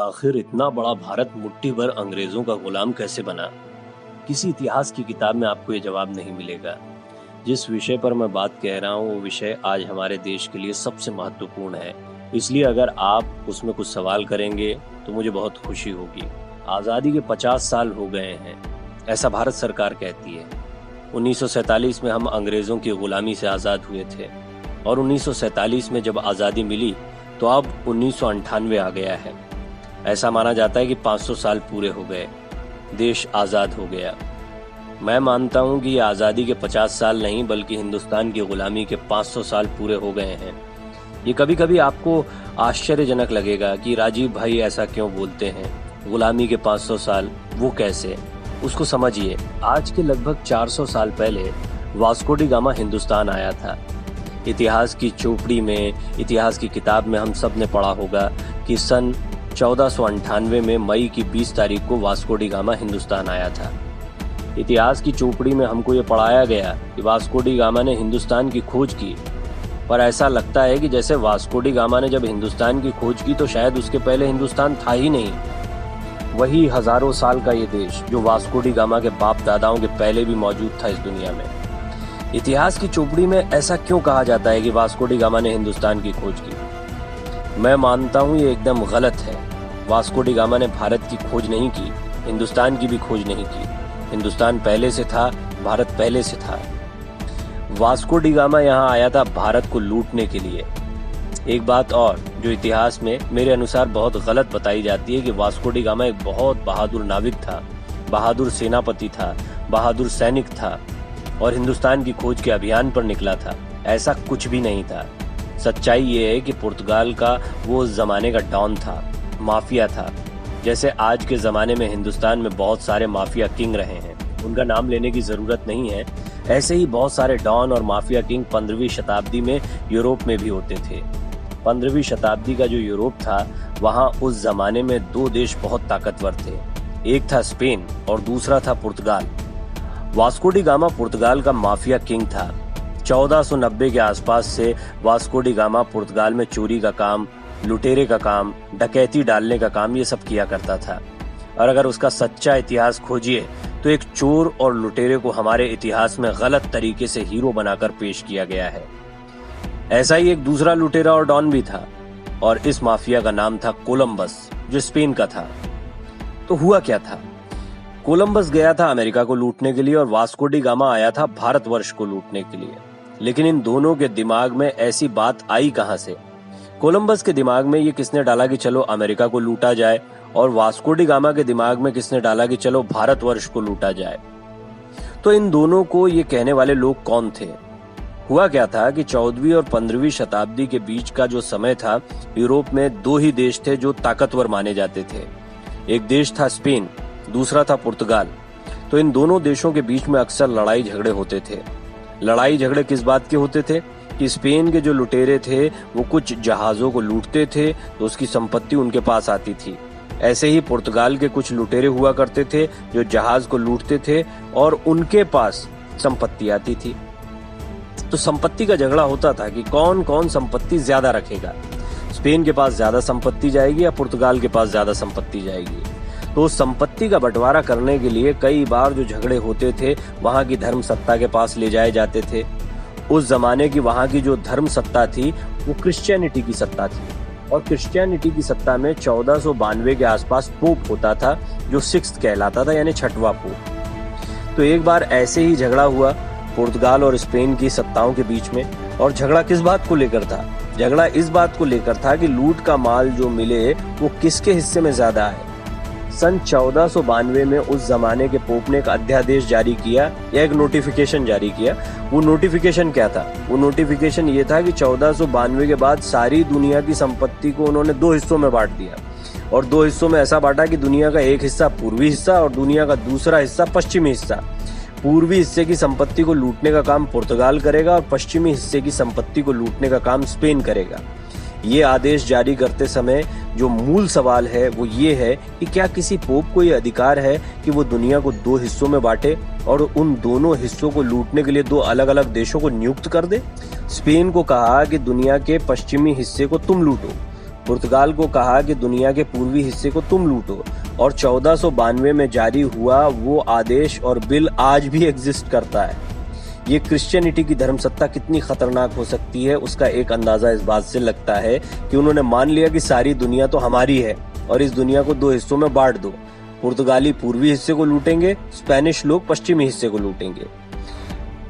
आखिर इतना बड़ा भारत मुट्ठी भर अंग्रेजों का गुलाम कैसे बना? किसी इतिहास की किताब में आपको ये जवाब नहीं मिलेगा। जिस विषय पर मैं बात कह रहा हूँ वो विषय आज हमारे देश के लिए सबसे महत्वपूर्ण है। इसलिए अगर आप उसमें कुछ सवाल करेंगे तो मुझे बहुत खुशी होगी। आज़ादी के 50 साल हो गए हैं, ऐसा भारत सरकार कहती है। 1947 में हम अंग्रेजों की गुलामी से आज़ाद हुए थे और 1947 में जब आज़ादी मिली तो अब 1998 आ गया है। ऐसा माना जाता है कि 500 साल पूरे हो गए, देश आज़ाद हो गया। मैं मानता हूं कि ये आज़ादी के 50 साल नहीं बल्कि हिंदुस्तान की गुलामी के 500 साल पूरे हो गए हैं। ये कभी कभी आपको आश्चर्यजनक लगेगा कि राजीव भाई ऐसा क्यों बोलते हैं, गुलामी के 500 साल वो कैसे? उसको समझिए। आज के लगभग 400 साल पहले वास्को डी गामा हिंदुस्तान आया था। इतिहास की चोपड़ी में, इतिहास की किताब में हम सब ने पढ़ा होगा कि सन 1498 में मई की 20 तारीख को वास्को डी गामा हिंदुस्तान आया था। इतिहास की चोपड़ी में हमको ये पढ़ाया गया कि वास्को डी गामा ने हिंदुस्तान की खोज की, पर ऐसा लगता है कि जैसे वास्को डी गामा ने जब हिंदुस्तान की खोज की तो शायद उसके पहले हिंदुस्तान था ही नहीं। वही हजारों साल का ये देश जो वास्को डी गामा के बाप दादाओं के पहले भी मौजूद था इस दुनिया में। इतिहास की चोपड़ी में ऐसा क्यों कहा जाता है कि वास्को डी गामा ने हिंदुस्तान की खोज की? मैं मानता हूं ये एकदम गलत है। वास्को डी गामा ने भारत की खोज नहीं की, हिंदुस्तान की भी खोज नहीं की। हिंदुस्तान पहले से था, भारत पहले से था। वास्को डी गामा यहाँ आया था भारत को लूटने के लिए। एक बात और जो इतिहास में मेरे अनुसार बहुत गलत बताई जाती है कि वास्को डी गामा एक बहुत बहादुर नाविक था, बहादुर सेनापति था, बहादुर सैनिक था और हिंदुस्तान की खोज के अभियान पर निकला था। ऐसा कुछ भी नहीं था। सच्चाई ये है कि पुर्तगाल का वो उस जमाने का डॉन था, माफिया था। जैसे आज के जमाने में हिंदुस्तान में बहुत सारे माफिया किंग रहे हैं, उनका नाम लेने की जरूरत नहीं है। ऐसे ही बहुत सारे डॉन और माफिया किंग 15वीं शताब्दी में यूरोप में भी होते थे। 15वीं शताब्दी का जो यूरोप था वहाँ उस जमाने में दो देश बहुत ताकतवर थे। एक था स्पेन और दूसरा था पुर्तगाल। वास्को डी गामा पुर्तगाल का माफिया किंग था। 1490 के आसपास से वास्को डी गामा पुर्तगाल में चोरी का काम, लुटेरे का काम, डकैती डालने का काम ये सब किया करता था। और अगर उसका सच्चा इतिहास खोजिए तो एक चोर और लुटेरे को हमारे इतिहास में गलत तरीके से हीरो बनाकर पेश किया गया है। ऐसा ही एक दूसरा लुटेरा और डॉन भी था और इस माफिया का नाम था कोलंबस, जो स्पेन का था। तो हुआ क्या था? कोलंबस गया था अमेरिका को लूटने के लिए और वास्को डी गामा आया था भारतवर्ष को लूटने के लिए। लेकिन इन दोनों के दिमाग में ऐसी बात आई कहां से? कोलंबस के दिमाग में ये किसने डाला कि चलो अमेरिका को लूटा जाए, और वास्को डी गामा के दिमाग में किसने डाला कि चलो भारतवर्ष को लूटा जाए? तो इन दोनों को ये कहने वाले लोग कौन थे? हुआ क्या था कि 14वीं और 15वीं शताब्दी के बीच का जो समय था, यूरोप में दो ही देश थे जो ताकतवर माने जाते थे। एक देश था स्पेन, दूसरा था पुर्तगाल। तो इन दोनों देशों के बीच में अक्सर लड़ाई झगड़े होते थे। लड़ाई झगड़े किस बात के होते थे कि स्पेन के जो लुटेरे थे वो कुछ जहाजों को लूटते थे तो उसकी संपत्ति उनके पास आती थी। ऐसे ही पुर्तगाल के कुछ लुटेरे हुआ करते थे जो जहाज को लूटते थे और उनके पास संपत्ति आती थी। तो संपत्ति का झगड़ा होता था कि कौन कौन संपत्ति ज्यादा रखेगा। स्पेन के पास ज्यादा संपत्ति जाएगी या पुर्तगाल के पास ज्यादा संपत्ति जाएगी। तो संपत्ति का बंटवारा करने के लिए कई बार जो झगड़े होते थे वहां की धर्म सत्ता के पास ले जाए जाते थे। उस जमाने की वहां की जो धर्म सत्ता थी वो क्रिश्चियनिटी की सत्ता थी और क्रिश्चियनिटी की सत्ता में 1492 के आसपास पोप होता था जो 6th कहलाता था, यानी 6वां पोप। तो एक बार ऐसे ही झगड़ा हुआ पुर्तगाल और स्पेन की सत्ताओं के बीच में। और झगड़ा किस बात को लेकर था? झगड़ा इस बात को लेकर था कि लूट का माल जो मिले वो किसके हिस्से में ज्यादा है। सन 1492 में उस जमाने के पोप ने एक अध्यादेश जारी किया या एक नोटिफिकेशन जारी किया। वो नोटिफिकेशन क्या था? वो नोटिफिकेशन ये था कि 1492 के बाद सारी दुनिया की संपत्ति को उन्होंने दो हिस्सों में बांट दिया और दो हिस्सों में ऐसा बांटा कि दुनिया का एक हिस्सा पूर्वी हिस्सा और दुनिया का दूसरा हिस्सा पश्चिमी हिस्सा। पूर्वी हिस्से की संपत्ति को लूटने का काम पुर्तगाल करेगा और पश्चिमी हिस्से की संपत्ति को लूटने का काम स्पेन करेगा। ये आदेश जारी करते समय जो मूल सवाल है वो ये है कि क्या किसी पोप को ये अधिकार है कि वो दुनिया को दो हिस्सों में बांटे और उन दोनों हिस्सों को लूटने के लिए दो अलग अलग देशों को नियुक्त कर दे? स्पेन को कहा कि दुनिया के पश्चिमी हिस्से को तुम लूटो, पुर्तगाल को कहा कि दुनिया के पूर्वी हिस्से को तुम लूटो, और 1492 में जारी हुआ वो आदेश और बिल आज भी एग्जिस्ट करता है। ये क्रिश्चियनिटी की धर्मसत्ता कितनी खतरनाक हो सकती है उसका एक अंदाजा इस बात से लगता है कि उन्होंने मान लिया कि सारी दुनिया तो हमारी है और इस दुनिया को 2 हिस्सों में बांट दो। पुर्तगाली पूर्वी हिस्से को लूटेंगे, स्पेनिश लोग पश्चिमी हिस्से को लूटेंगे।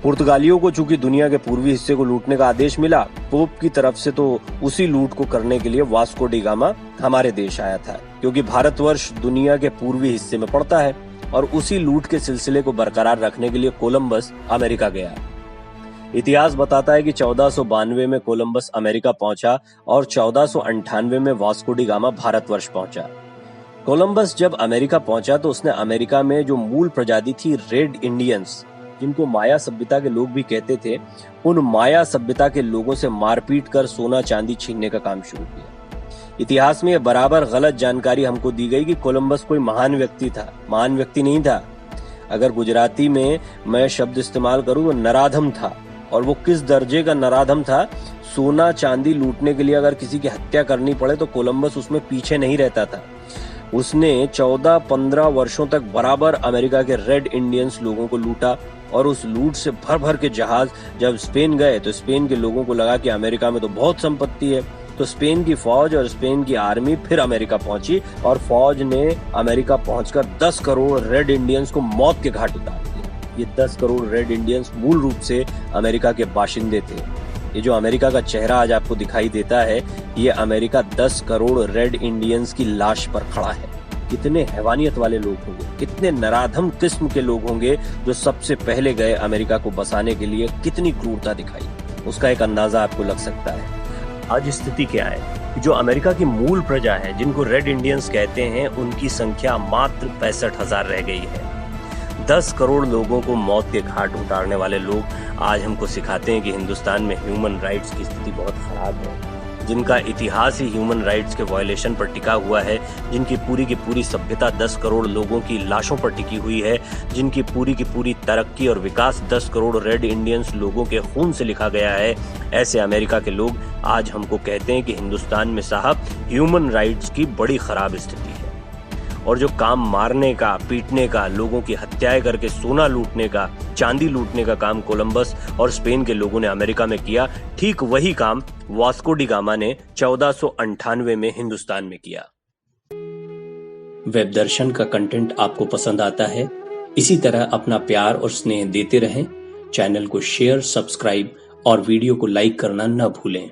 पुर्तगालियों को चूंकि दुनिया के पूर्वी हिस्से को लूटने का आदेश मिला, पोप की तरफ से तो उसी लूट को करने के लिए वास्को डी गामा हमारे देश आया था, क्योंकि भारतवर्ष दुनिया के पूर्वी हिस्से में पड़ता है, और उसी लूट के सिलसिले को बरकरार रखने के लिए कोलंबस अमेरिका गया। इतिहास बताता है कि 1492 में कोलंबस अमेरिका पहुंचा और 1498 में वास्को डी गामा भारतवर्ष पहुंचा। कोलंबस जब अमेरिका पहुंचा तो उसने अमेरिका में जो मूल प्रजाति थी रेड इंडियंस, जिनको माया सभ्यता के लोग भी कहते थे, उन माया सभ्यता के लोगों से मारपीट कर सोना चांदी छीनने का काम शुरू किया। इतिहास में बराबर गलत जानकारी हमको दी गई कि कोलंबस कोई महान व्यक्ति था। महान व्यक्ति नहीं था। अगर गुजराती में मैं शब्द इस्तेमाल करूं तो नराधम था। और वो किस दर्जे का नराधम था? सोना चांदी लूटने के लिए अगर किसी की हत्या करनी पड़े तो कोलंबस उसमें पीछे नहीं रहता था। उसने 14-15 वर्षों तक बराबर अमेरिका के रेड इंडियंस लोगों को लूटा, और उस लूट से भर भर के जहाज जब स्पेन गए तो स्पेन के लोगों को लगा कि अमेरिका में तो बहुत संपत्ति है, तो स्पेन की फौज और स्पेन की आर्मी फिर अमेरिका पहुंची, और फौज ने अमेरिका पहुंचकर 10 करोड़ रेड इंडियंस को मौत के घाट उतार दिया। ये 10 करोड़ रेड इंडियंस मूल रूप से अमेरिका के बाशिंदे थे। ये जो अमेरिका का चेहरा आज आपको दिखाई देता है, ये अमेरिका 10 करोड़ रेड इंडियंस की लाश पर खड़ा है। कितने हैवानियत वाले लोग होंगे, कितने नराधम किस्म के लोग होंगे जो सबसे पहले गए अमेरिका को बसाने के लिए, कितनी क्रूरता दिखाई, उसका एक अंदाजा आपको लग सकता है। आज स्थिति क्या है कि जो अमेरिका की मूल प्रजा है, जिनको रेड इंडियंस कहते हैं, उनकी संख्या मात्र 65,000 रह गई है। 10 करोड़ लोगों को मौत के घाट उतारने वाले लोग आज हमको सिखाते हैं कि हिंदुस्तान में ह्यूमन राइट्स की स्थिति बहुत खराब है, जिनका इतिहास ही ह्यूमन राइट्स के वायलेशन पर टिका हुआ है, जिनकी की पूरी सभ्यता 10 करोड़ लोगों की लाशों पर टिकी हुई है, जिनकी पूरी तरक्की और विकास 10 करोड़ रेड इंडियंस लोगों के खून से लिखा गया है। ऐसे अमेरिका के लोग आज हमको कहते हैं कि हिंदुस्तान में साहब ह्यूमन राइट्स की बड़ी खराब स्थिति है। और जो काम मारने का, पीटने का, लोगों की हत्याएं करके सोना लूटने का, चांदी लूटने का काम कोलंबस और स्पेन के लोगों ने अमेरिका में किया, ठीक वही काम वास्को डी गामा ने 1498 में हिंदुस्तान में किया। वेब दर्शन का कंटेंट आपको पसंद आता है? इसी तरह अपना प्यार और स्नेह देते रहें। चैनल को शेयर, सब्सक्राइब और वीडियो को लाइक करना न भूलें।